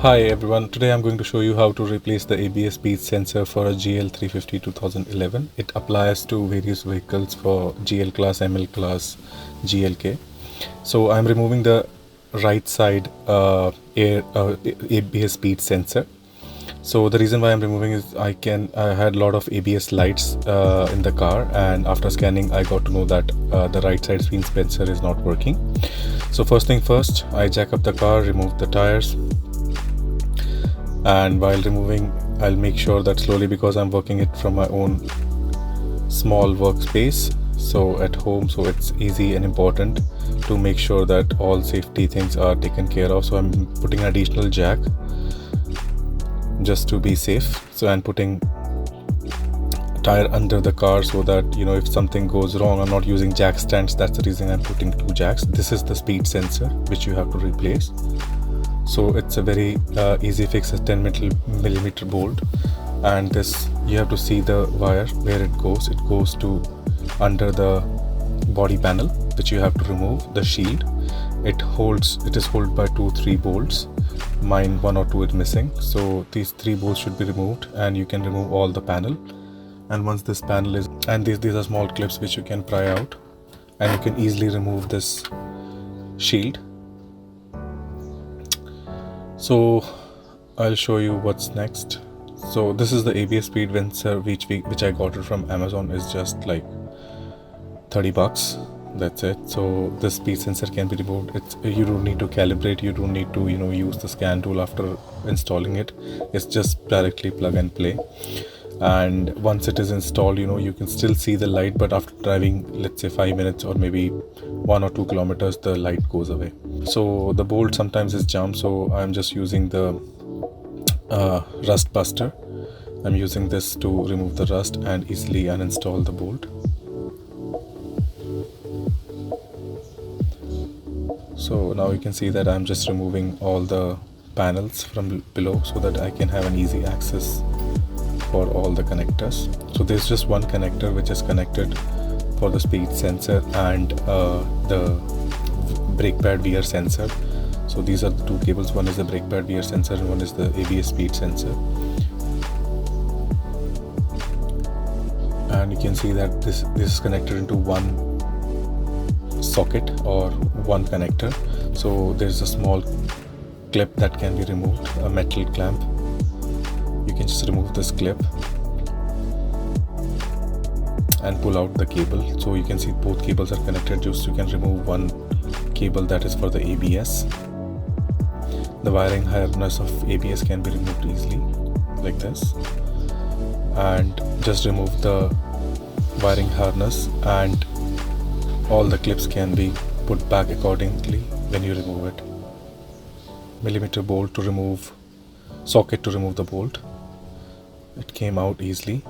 Hi everyone, today I'm going to show you how to replace the ABS speed sensor for a GL 350 2011. It applies to various vehicles for GL class, ML class, GLK. So I'm removing the right side ABS speed sensor. So the reason why I'm removing is I had a lot of ABS lights in the car, and after scanning I got to know that the right side speed sensor is not working. So first thing first, I jack up the car, remove the tires, and while removing I'll make sure that slowly, because I'm working it from my own small workspace, so at home, so it's easy and important to make sure that all safety things are taken care of. So I'm putting an additional jack just to be safe, so I'm putting tire under the car so that if something goes wrong, I'm not using jack stands. That's the reason I'm putting two jacks. This is the speed sensor which you have to replace. So it's a very easy fix, a 10 millimeter bolt, and this, you have to see the wire where it goes. It goes to under the body panel, which you have to remove the shield. It is held by 2-3 bolts. Mine 1 or 2 is missing, so these 3 bolts should be removed, and you can remove all the panel. And once this panel is, and these are small clips which you can pry out, and you can easily remove this shield. So I'll show you what's next. So this is the ABS speed sensor which I got it from Amazon. Is just like $30. That's it. So this speed sensor can be removed. You don't need to calibrate, you don't need to use the scan tool after installing it. It's just directly plug and play. And once it is installed, you can still see the light, but after driving, let's say 5 minutes or maybe 1 or 2 kilometers, the light goes away. So the bolt sometimes is jammed, so I'm just using the rust buster. I'm using this to remove the rust and easily uninstall the bolt. So now you can see that I'm just removing all the panels from below so that I can have an easy access for all the connectors. So there's just one connector which is connected for the speed sensor and the brake pad wear sensor. So these are the two cables. One is the brake pad wear sensor and one is the ABS speed sensor. And you can see that this is connected into one socket or one connector. So there's a small clip that can be removed, a metal clamp. You can just remove this clip and pull out the cable. So you can see both cables are connected. Just you can remove one cable that is for the ABS. The wiring harness of ABS can be removed easily like this, and just remove the wiring harness, and all the clips can be put back accordingly when you remove it. Millimeter bolt to remove, socket to remove the bolt. It came out easily.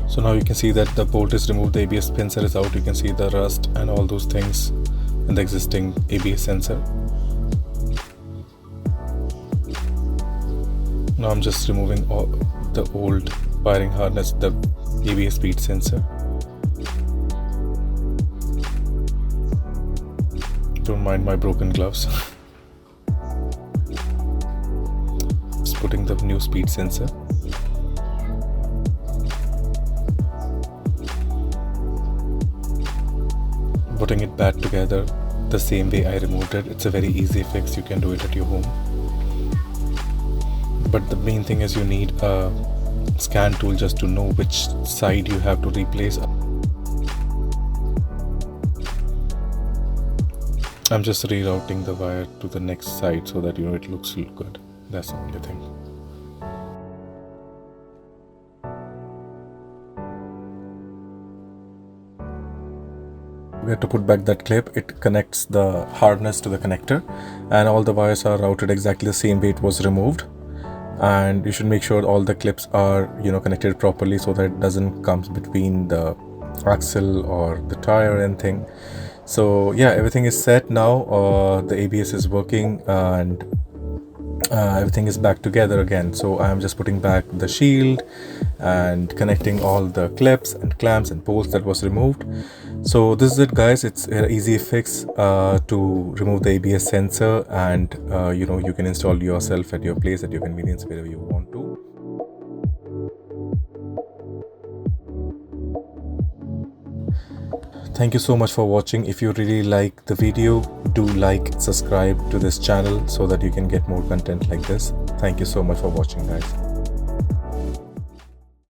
So now you can see that the bolt is removed, the ABS sensor is out. You can see the rust and all those things in the existing ABS sensor. Now I'm just removing all the old wiring harness, the ABS speed sensor. Don't mind my broken gloves. Just putting the new speed sensor. Putting it back together the same way I removed it. It's a very easy fix. You can do it at your home. But the main thing is you need a scan tool just to know which side you have to replace. I'm just rerouting the wire to the next side so that it looks good. That's the only thing. We have to put back that clip. It connects the harness to the connector, and all the wires are routed exactly the same way it was removed. And you should make sure all the clips are connected properly so that it doesn't come between the axle or the tire or anything. So yeah, everything is set now. The ABS is working, and everything is back together again. So I'm just putting back the shield and connecting all the clips and clamps and bolts that was removed. So this is it, guys. It's an easy fix to remove the ABS sensor, and you can install yourself at your place, at your convenience, wherever you want to. Thank you so much for watching. If you really like the video, do like, subscribe to this channel so that you can get more content like this. Thank you so much for watching, guys.